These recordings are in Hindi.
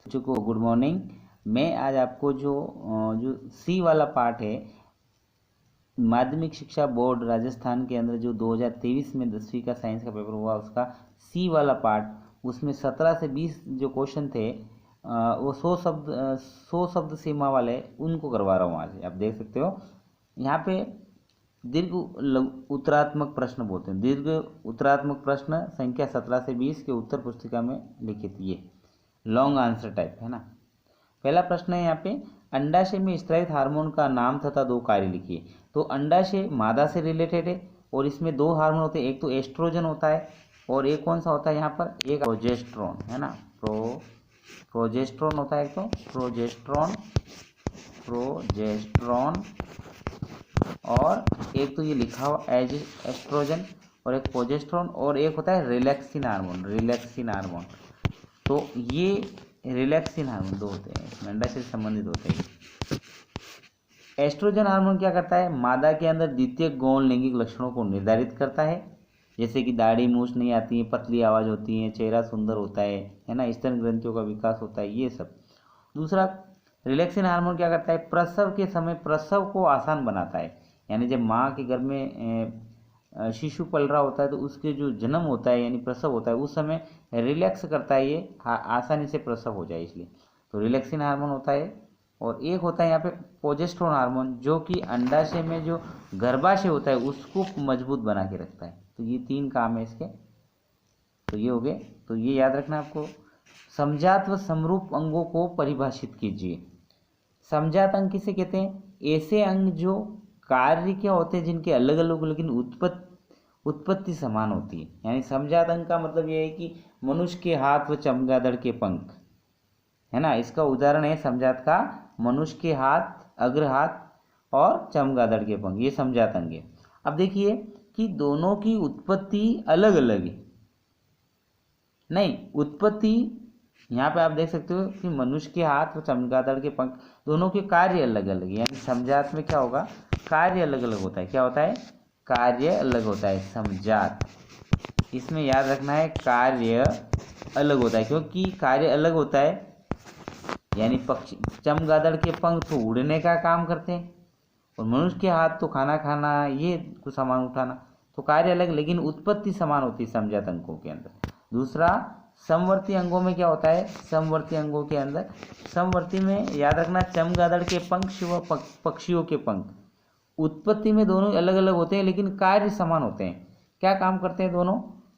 बच्चों को गुड मॉर्निंग। मैं आज आपको जो सी वाला पार्ट है, माध्यमिक शिक्षा बोर्ड राजस्थान के अंदर जो 2023 में 10वीं का साइंस का पेपर हुआ, उसका सी वाला पार्ट, उसमें 17 से 20 जो क्वेश्चन थे, वो 100 शब्द सीमा वाले, उनको करवा रहा हूँ आज। आप देख सकते हो यहाँ पे दीर्घ उत्तरात्मक प्रश्न बोलते हैं। दीर्घ उत्तरात्मक प्रश्न संख्या 17 से 20 के उत्तर पुस्तिका में लिखित, ये लॉन्ग आंसर टाइप है ना। पहला प्रश्न है यहाँ पे, अंडाशय में स्रावित हार्मोन का नाम तथा दो कार्य लिखिए। तो अंडाशय मादा से रिलेटेड है और इसमें दो हार्मोन होते हैं, एक तो एस्ट्रोजन होता है और एक कौन सा होता है यहाँ पर, एक प्रोजेस्ट्रॉन है ना। प्रोजेस्ट्रॉन होता है, एक तो प्रोजेस्ट्रॉन और एक तो ये लिखा हुआ एज एस्ट्रोजन और एक प्रोजेस्ट्रॉन और एक होता है रिलैक्सिन हार्मोन। तो ये रिलैक्सिन हार्मोन दो होते हैं, इसमें अंडाशय से संबंधित होते हैं। एस्ट्रोजन हार्मोन क्या करता है, मादा के अंदर द्वितीय गौण लैंगिक लक्षणों को निर्धारित करता है, जैसे कि दाढ़ी मूछ नहीं आती है, पतली आवाज़ होती है, चेहरा सुंदर होता है ना, स्तन ग्रंथियों का विकास होता है, ये सब। दूसरा, रिलैक्सिन हार्मोन क्या करता है, प्रसव के समय प्रसव को आसान बनाता है, यानी जब माँ के गर्भ में शिशु पल रहा होता है तो उसके जो जन्म होता है यानी प्रसव होता है, उस समय रिलैक्स करता है, ये आसानी से प्रसव हो जाए, इसलिए तो रिलैक्सिन हार्मोन होता है। और एक होता है यहाँ पे प्रोजेस्टेरोन हार्मोन, जो कि अंडाशय में जो गर्भाशय होता है उसको मजबूत बना के रखता है। तो ये तीन काम है इसके, तो ये हो गए। तो ये याद रखना आपको। समजात व समरूप अंगों को परिभाषित कीजिए। समजात अंग किसे कहते हैं, ऐसे अंग जो कार्य क्या होते हैं जिनके अलग अलग लेकिन उत्पत्ति समान होती है। यानी समजात अंग का मतलब यह है कि मनुष्य के हाथ व चमगादड़ के पंख है ना, इसका उदाहरण है समजात का, मनुष्य के हाथ, अग्र हाथ और चमगादड़ के पंख, ये समजात अंग है। अब देखिए कि दोनों की उत्पत्ति अलग अलग है, नहीं उत्पत्ति यहाँ पे आप देख सकते हो कि मनुष्य के हाथ व चमगादड़ के पंख, दोनों के कार्य अलग अलग है। यानी समजात में क्या होगा, कार्य अलग अलग होता है। क्या होता है, कार्य अलग होता है समजात। इसमें याद रखना है कार्य अलग होता है, क्योंकि कार्य अलग होता है। यानी पक्षी, चमगादड़ के पंख तो उड़ने का काम करते हैं और मनुष्य के हाथ तो खाना खाना, ये कुछ सामान उठाना, तो कार्य अलग लेकिन उत्पत्ति समान होती है समजात अंगों के अंदर। दूसरा, समवर्ती अंगों में क्या होता है, समवर्ती अंगों के अंदर, समवर्ती में याद रखना चमगादड़ के पंख व पक्षियों के पंख, उत्पत्ति में दोनों अलग अलग होते हैं लेकिन कार्य समान होते हैं। क्या काम करते हैं,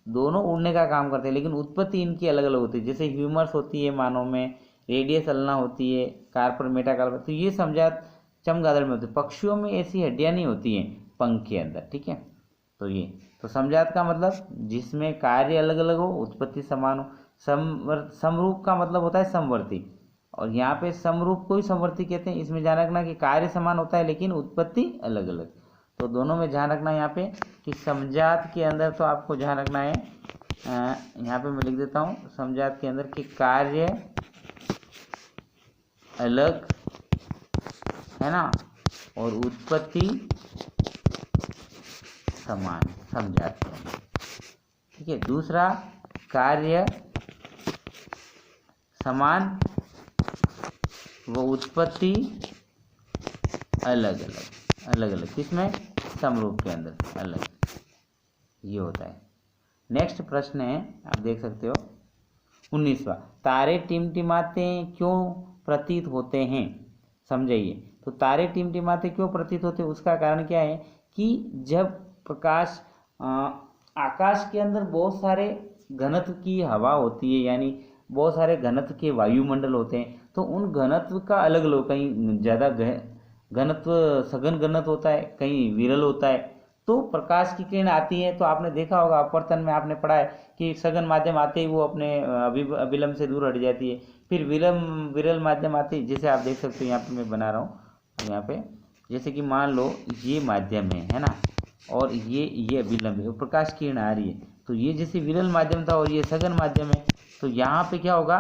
दोनों उड़ने का काम करते हैं, लेकिन उत्पत्ति इनकी अलग अलग होती है। जैसे ह्यूमर्स होती है मानव में, रेडियस अल्ना होती है, कार्पर मेटाकार्पर, तो ये समजात चमगादड़ में होती है। पक्षियों में ऐसी हड्डियां नहीं होती हैं पंख के अंदर, ठीक है। तो ये तो समजात का मतलब जिसमें कार्य अलग अलग हो, उत्पत्ति समान हो। समरूप का मतलब होता है समवर्ती, और यहाँ पे समरूप को ही समवर्ती कहते हैं। इसमें ध्यान रखना कि कार्य समान होता है लेकिन उत्पत्ति अलग अलग। तो दोनों में ध्यान रखना यहाँ पे कि समजात के अंदर तो आपको ध्यान रखना है, यहाँ पे मैं लिख देता हूँ समजात के अंदर कि कार्य अलग है ना और उत्पत्ति समान समजात के अंदर, ठीक है। दूसरा, कार्य समान वो उत्पत्ति अलग अलग किसमें, समरूप के अंदर अलग, ये होता है। नेक्स्ट प्रश्न है, आप देख सकते हो 19वां, तारे टिमटिमाते क्यों प्रतीत होते हैं, समझाइए। तो तारे टिमटिमाते क्यों प्रतीत होते हैं, उसका कारण क्या है कि जब प्रकाश आकाश के अंदर बहुत सारे घनत्व की हवा होती है, यानी बहुत सारे घनत्व के वायुमंडल होते हैं, तो उन घनत्व का अलग अलग, कहीं ज़्यादा घनत्व सघन घनत्व होता है, कहीं विरल होता है। तो प्रकाश की किरण आती है, तो आपने देखा होगा अपवर्तन में आपने पढ़ा है कि सघन माध्यम आते ही वो अपने अभिलंब से दूर हट जाती है, फिर विरल माध्यम आते ही, जैसे आप देख सकते हो यहाँ पे मैं बना रहा हूँ, यहाँ पे जैसे कि मान लो ये माध्यम है ना, और ये अभिलंब है, प्रकाश की किरण आ रही है, तो ये जैसे विरल माध्यम था और ये सघन माध्यम है, तो यहाँ पे क्या होगा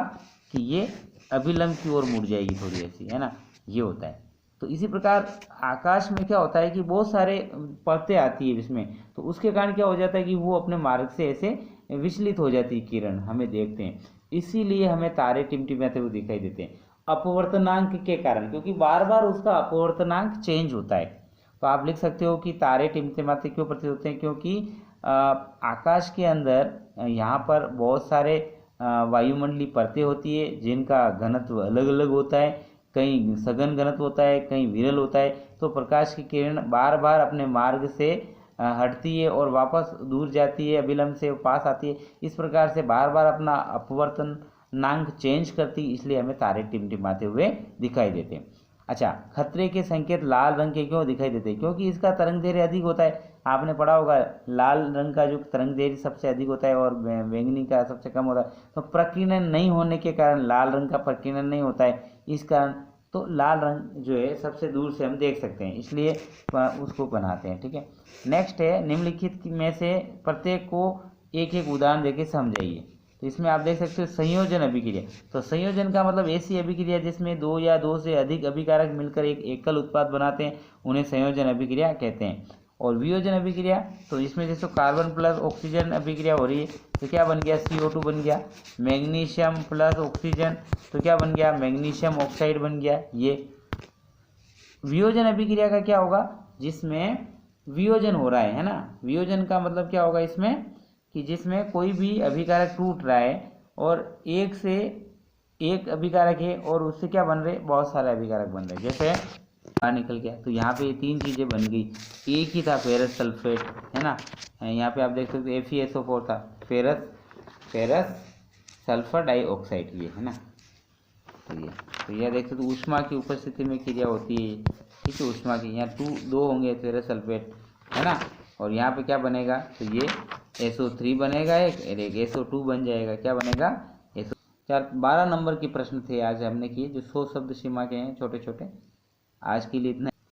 कि ये अभिलंब की ओर मुड़ जाएगी थोड़ी ऐसी, है ना, ये होता है। तो इसी प्रकार आकाश में क्या होता है कि बहुत सारे परतें आती है इसमें, तो उसके कारण क्या हो जाता है कि वो अपने मार्ग से ऐसे विचलित हो जाती है किरण, हमें देखते हैं। इसीलिए हमें तारे टिमटिमाते हुए दिखाई देते हैं अपवर्तनांक के कारण, क्योंकि बार बार उसका अपवर्तनांक चेंज होता है। तो आप लिख सकते हो कि तारे टिमटिमाते क्यों प्रतीत होते हैं, क्योंकि आकाश के अंदर यहाँ पर बहुत सारे वायुमंडलीय परतें होती है जिनका घनत्व अलग अलग होता है, कहीं सघन घनत्व होता है, कहीं विरल होता है। तो प्रकाश की किरण बार बार अपने मार्ग से हटती है और वापस दूर जाती है, अविलंब से पास आती है। इस प्रकार से बार बार अपना अपवर्तनांक चेंज करती है, इसलिए हमें तारे टिमटिमाते हुए दिखाई देते हैं। अच्छा, खतरे के संकेत लाल रंग के क्यों दिखाई देते हैं? क्योंकि इसका तरंग दैर्घ्य अधिक होता है। आपने पढ़ा होगा लाल रंग का जो तरंग दैर्घ्य सबसे अधिक होता है और बैंगनी का सबसे कम होता है। तो प्रकीर्णन नहीं होने के कारण लाल रंग का प्रकीर्णन नहीं होता है, इस कारण तो लाल रंग जो है सबसे दूर से हम देख सकते हैं, इसलिए उसको बनाते हैं। ठीक है, नेक्स्ट है निम्नलिखित में से प्रत्येक को एक एक उदाहरण देके समझाइए। तो इसमें आप देख सकते हो संयोजन अभिक्रिया। तो संयोजन का मतलब ऐसी अभिक्रिया जिसमें दो या दो से अधिक अभिकारक मिलकर एक एकल उत्पाद बनाते हैं, उन्हें संयोजन अभिक्रिया कहते हैं। और वियोजन अभिक्रिया, तो इसमें जैसे कार्बन प्लस ऑक्सीजन अभिक्रिया हो रही है, तो क्या बन गया, CO2 बन गया। मैग्नीशियम प्लस ऑक्सीजन, तो क्या बन गया, मैग्नीशियम ऑक्साइड बन गया। ये वियोजन अभिक्रिया का क्या होगा, जिसमें वियोजन हो रहा है ना। वियोजन का मतलब क्या होगा इसमें, कि जिसमें कोई भी अभिकारक टूट रहा है और एक से एक अभिकारक है और उससे क्या बन रहे, बहुत सारे अभिकारक बन रहे। जैसे बाहर निकल गया, तो यहाँ पे तीन चीज़ें बन गई। एक ही था फेरस सल्फेट, है ना। यहाँ पे आप देख सकते हो FeSO4 था, फेरस सल्फर डाइऑक्साइड, ये है ना। तो यह देख सकते हो ऊष्मा की उपस्थिति में क्रिया होती है। ठीक है, ऊष्मा की यहाँ दो होंगे फेरस सल्फेट, है ना। और यहाँ पे क्या बनेगा, तो ये SO3 बनेगा एक SO2 बन जाएगा। क्या बनेगा, 12 नंबर के प्रश्न थे आज हमने किए, जो 100 शब्द सीमा के हैं, छोटे छोटे। आज के लिए इतना।